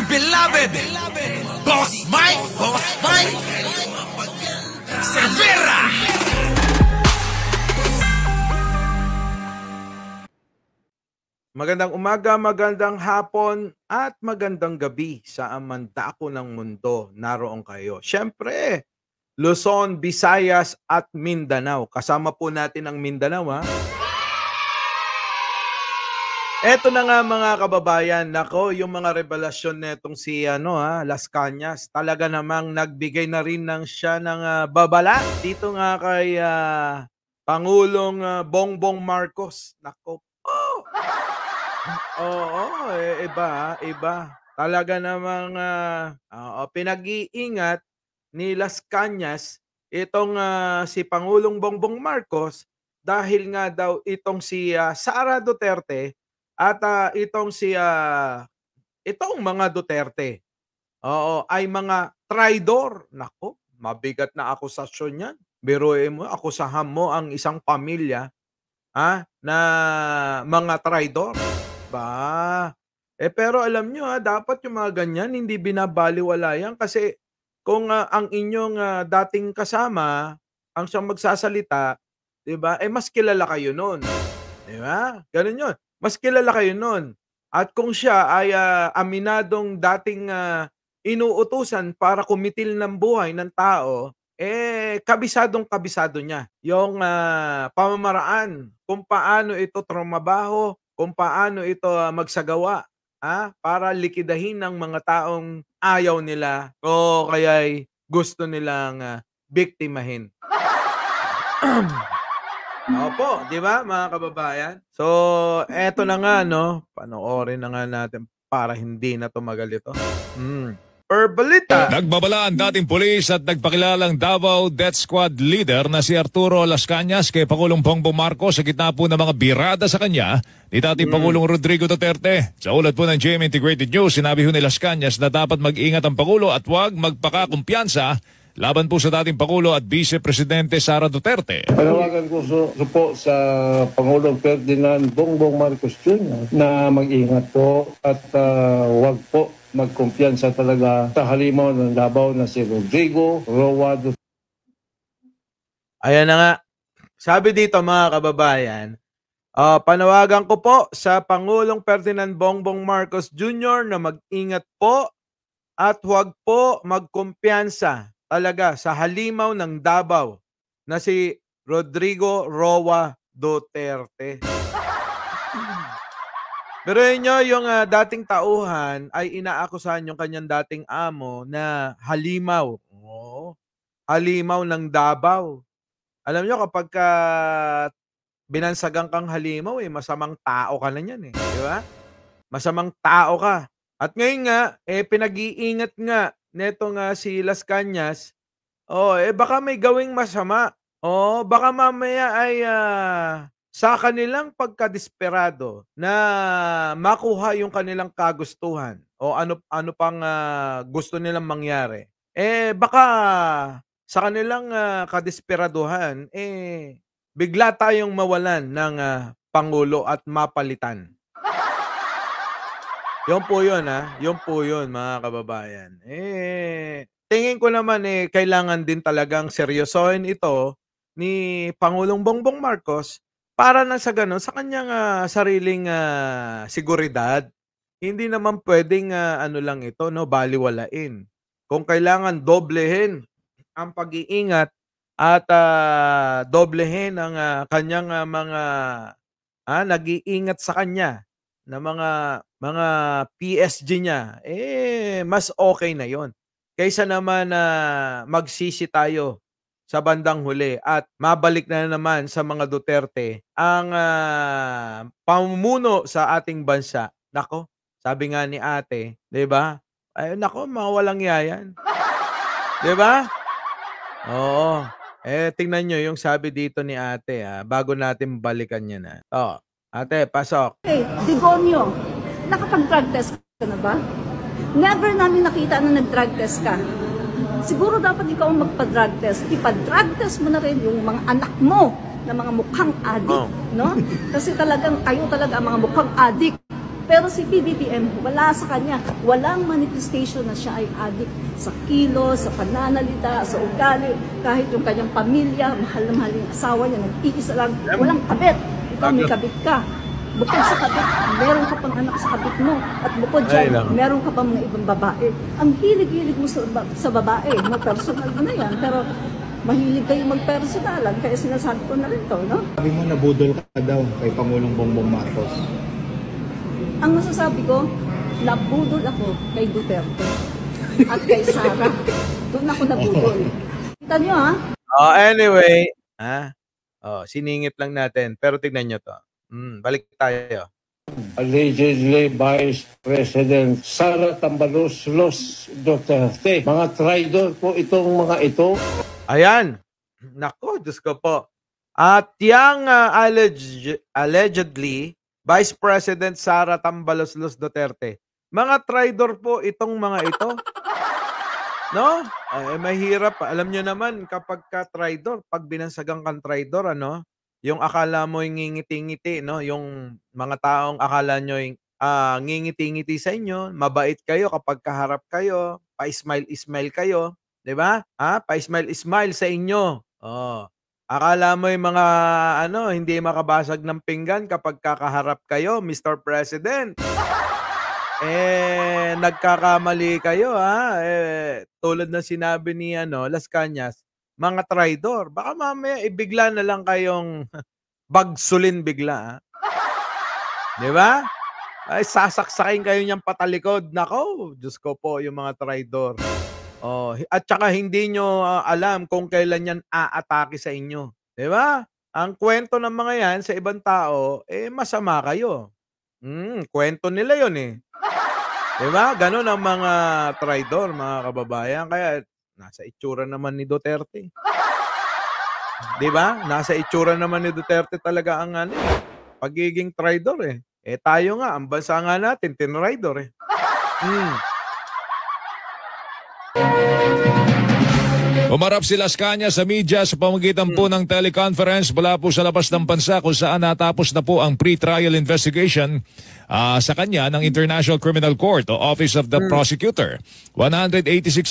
beloved Boss Mike Cervera. Magandang umaga, magandang hapon, at magandang gabi sa amandako ng mundo. Naroon kayo. Siyempre, Luzon, Visayas at Mindanao. Kasama po natin ang Mindanao, ha? Eto na nga mga kababayan, nako, yung mga revelasyon netong si Las Cañas, talaga namang nagbigay na rin siya ng babala dito nga kay Pangulong Bongbong Marcos. Nako. Oo, iba. Talaga namang pinag-iingat ni Las Cañas itong si Pangulong Bongbong Marcos dahil nga daw itong si Sara Duterte at itong mga Duterte, ay mga traidor. Nako, mabigat na akusasyon yan. Biruin mo, akusahan mo ang isang pamilya na mga traidor. Ba, pero alam nyo dapat yung mga ganyan hindi binabaliwala yan kasi kung ang inyong dating kasama ang siyang magsasalita, 'di ba? Mas kilala kayo noon. 'Di ba? Ganun 'yun. Mas kilala kayo noon. At kung siya ay aminadong dating inuutusan para kumitil ng buhay ng tao, kabisadong-kabisado niya yung pamamaraan kung paano ito trumabaho, kung paano ito magsagawa para likidahin ng mga taong ayaw nila o kaya'y gusto nilang biktimahin. Opo, 'di ba mga kababayan? So, eto na nga panoorin na nga natin para hindi na tumagal ito. Per balita. Nagbabala ang dating pulis at nagpakilalang Davao Death Squad leader na si Arturo Las Cañas kay Pangulong Bongbong Marcos sa gitna po ng mga birada sa kanya ni dating Pangulong Rodrigo Duterte. Sa ulat po ng GMA Integrated News, sinabi ho ni Las Cañas na dapat mag-ingat ang Pangulo at huwag magpakakumpiyansa laban po sa dating Pangulo at Vice Presidente Sara Duterte. Panawagan ko po sa Pangulong Ferdinand Bongbong Marcos Jr. na mag-ingat po at huwag po magkumpiyansa talaga sa halimaw ng Davao na si Rodrigo Roa Duterte. Ayan na nga. Sabi dito mga kababayan, panawagan ko po sa Pangulong Ferdinand Bongbong Marcos Jr. na mag-ingat po at huwag po magkumpiyansa talaga sa halimaw ng Davao na si Rodrigo Roa Duterte. Pero nyo, yung dating tauhan ay inaakusahan yung kanyang dating amo na halimaw. Halimaw ng Davao. Alam nyo, kapag binansagang kang halimaw, masamang tao ka na yan. Di ba? Masamang tao ka. At ngayon nga, pinag-iingat nga neto nga si Las Cañas, baka may gawing masama. Baka mamaya ay sa kanilang pagkadesperado na makuha yung kanilang kagustuhan o ano pang gusto nilang mangyari. Baka sa kanilang kadesperaduhan, bigla tayong mawalan ng Pangulo at mapalitan. Yun po yun, Yun po yun, mga kababayan. Tingin ko naman kailangan din talagang seryosohin ito ni Pangulong Bongbong Marcos para na sa ganun, sa kanyang sariling seguridad. Hindi naman pwedeng lang ito, baliwalain. Kung kailangan doblehin ang pag-iingat at doblehin ang kanyang mga nag-iingat sa kanya na mga PSG niya, mas okay na yon. Kaysa naman magsisi tayo sa bandang huli at mabalik na naman sa mga Duterte ang pamumuno sa ating bansa. Nako, sabi nga ni ate, 'di ba? Ay nako, mga walang yayan. 'Di ba? Oo. Tingnan nyo yung sabi dito ni ate bago natin balikan yan. Ate, pasok. Degonyo, nakapag-drug test ka na ba? Never namin nakita na nag-drug test ka. Siguro dapat ikaw ang magpa-drug test. Ipa-drug test mo na rin yung mga anak mo na mga mukhang adik, no? Kasi talagang kayo talaga ang mga mukhang adik. Pero si PBBM, wala sa kanya. Walang manifestation na siya ay adik sa kilos, sa pananalita, sa ugali. Kahit yung kanyang pamilya, mahal na mahal yung asawa niya, nag-iisa lang, walang kabit. Ikaw may kabit ka. Bukod sa kabit, meron ka pang anak sa kabit mo. At bukod dyan, meron ka pang mga ibang babae. Ang hilig-hilig mo sa babae, personal mo na yan. Pero mahilig kayo magpersonalan, kaya sinasabi ko na rin to, no? Sabi mo nabudol ka daw kay Pangulong Bongbong Marcos. Ang masasabi ko, nabudol ako kay Duterte at kay Sara. Doon ako nabudol. Kita nyo, ha? Anyway, siningit lang natin. Pero tignan nyo to. Balik tayo. Allegedly Vice President Sara Tambaloslos Duterte. Mga traidor po itong mga ito. Ayan. Nako, Diyos ko po. At yung allegedly Vice President Sara Tambaloslos Duterte. Mga traidor po itong mga ito. No? Mahirap. Alam nyo naman kapag ka traidor, pag binansagang kang traidor, ano? Yung akala mo yung ngingiti-ngiti, no? Yung mga taong akala nyo yung ngingiti-ngiti sa inyo, mabait kayo kapag kaharap kayo, pa-smile-smile kayo, di ba? Pa-smile-smile sa inyo. Oh. Akala mo yung mga hindi makabasag ng pinggan kapag kakaharap kayo, Mr. President. Nagkakamali kayo, ha? Tulad ng sinabi ni Las Cañas, mga traidor. Baka mamaya ibigla na lang kayong bagsulin bigla, ha? Di ba? Ay, sasaksakin kayo niyang patalikod. Nako, Diyos ko po, yung mga traidor. Oh, at saka hindi nyo alam kung kailan yan aatake sa inyo. Di ba? Ang kwento ng mga yan sa ibang tao, masama kayo. Kwento nila yun eh. Di ba? Ganun ang mga traidor, mga kababayan. Kaya nasa itsura naman ni Duterte. Di ba? Nasa itsura naman ni Duterte talaga ang pagiging traidor eh. Tayo nga, ang bansa nga natin, tinraidor eh. Umarap si Las Cañas sa media sa pamamagitan po ng teleconference mula po sa labas ng bansa kung saan natapos na po ang pre-trial investigation sa kanya ng International Criminal Court o Office of the Prosecutor. 186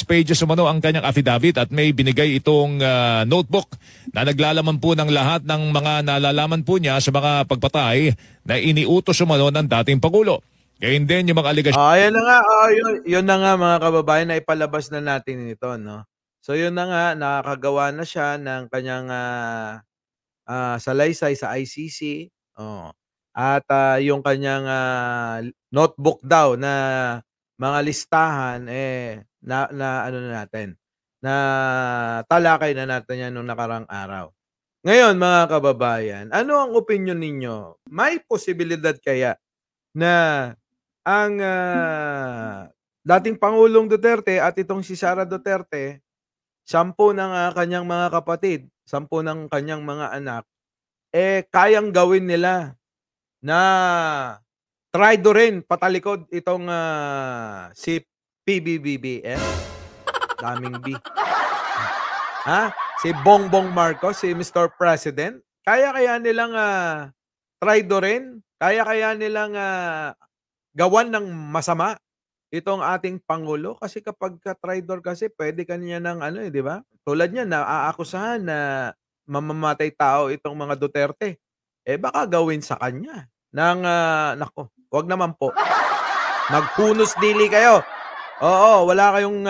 pages umano ang kanyang affidavit at may binigay itong notebook na naglalaman po ng lahat ng mga nalalaman po niya sa mga pagpatay na iniutos umano ng dating Pangulo. Kaya din yung mga aligasyon. Yan na nga, yun na nga mga kababayan na ipalabas na natin ito, no? So yun na nga, nakakagawa na siya ng kanyang salaysay sa ICC. At yung kanyang notebook daw na mga listahan, na talakay na natin yan nung nakarang araw. Ngayon mga kababayan, ano ang opinion ninyo? May posibilidad kaya na ang dating Pangulong Duterte at itong si Sara Duterte, 10 ng kanyang mga kapatid, 10 ng kanyang mga anak, kayang gawin nila na traidorin patalikod itong si PBBM. Daming B. Si Bongbong Marcos, si Mr. President. Kaya nilang traidorin? Kaya nilang gawan ng masama itong ating Pangulo? Kasi kapag ka-traidor kasi, pwede kanya ng di ba? Tulad niya, naaakusahan na mamamatay tao itong mga Duterte. Baka gawin sa kanya ng, nako, wag naman po. Magpunos dili kayo. Oo, wala kayong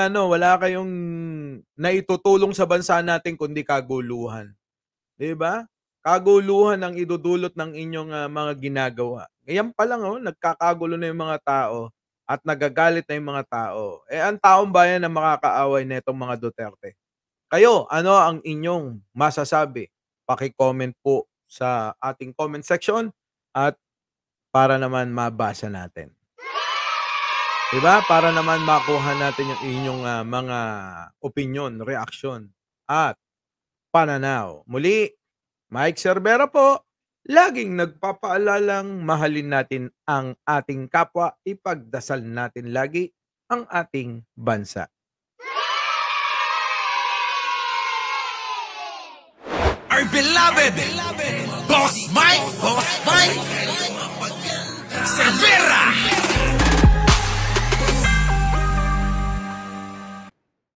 naitutulong sa bansa natin kundi kaguluhan. Di ba? Kaguluhan ang idudulot ng inyong mga ginagawa. Ngayon pa lang, nagkakagulo na yung mga tao. At nagagalit na yung mga tao. Ang taong bayan na makakaaway na itong mga Duterte. Kayo, ano ang inyong masasabi? Paki-comment po sa ating comment section at para naman mabasa natin. Diba? Para naman makuha natin yung inyong mga opinion, reaction at pananaw. Muli, Mike Cervera po. Laging nagpapaalalang mahalin natin ang ating kapwa, ipagdasal natin lagi ang ating bansa. Our beloved Boss Mike Cervera!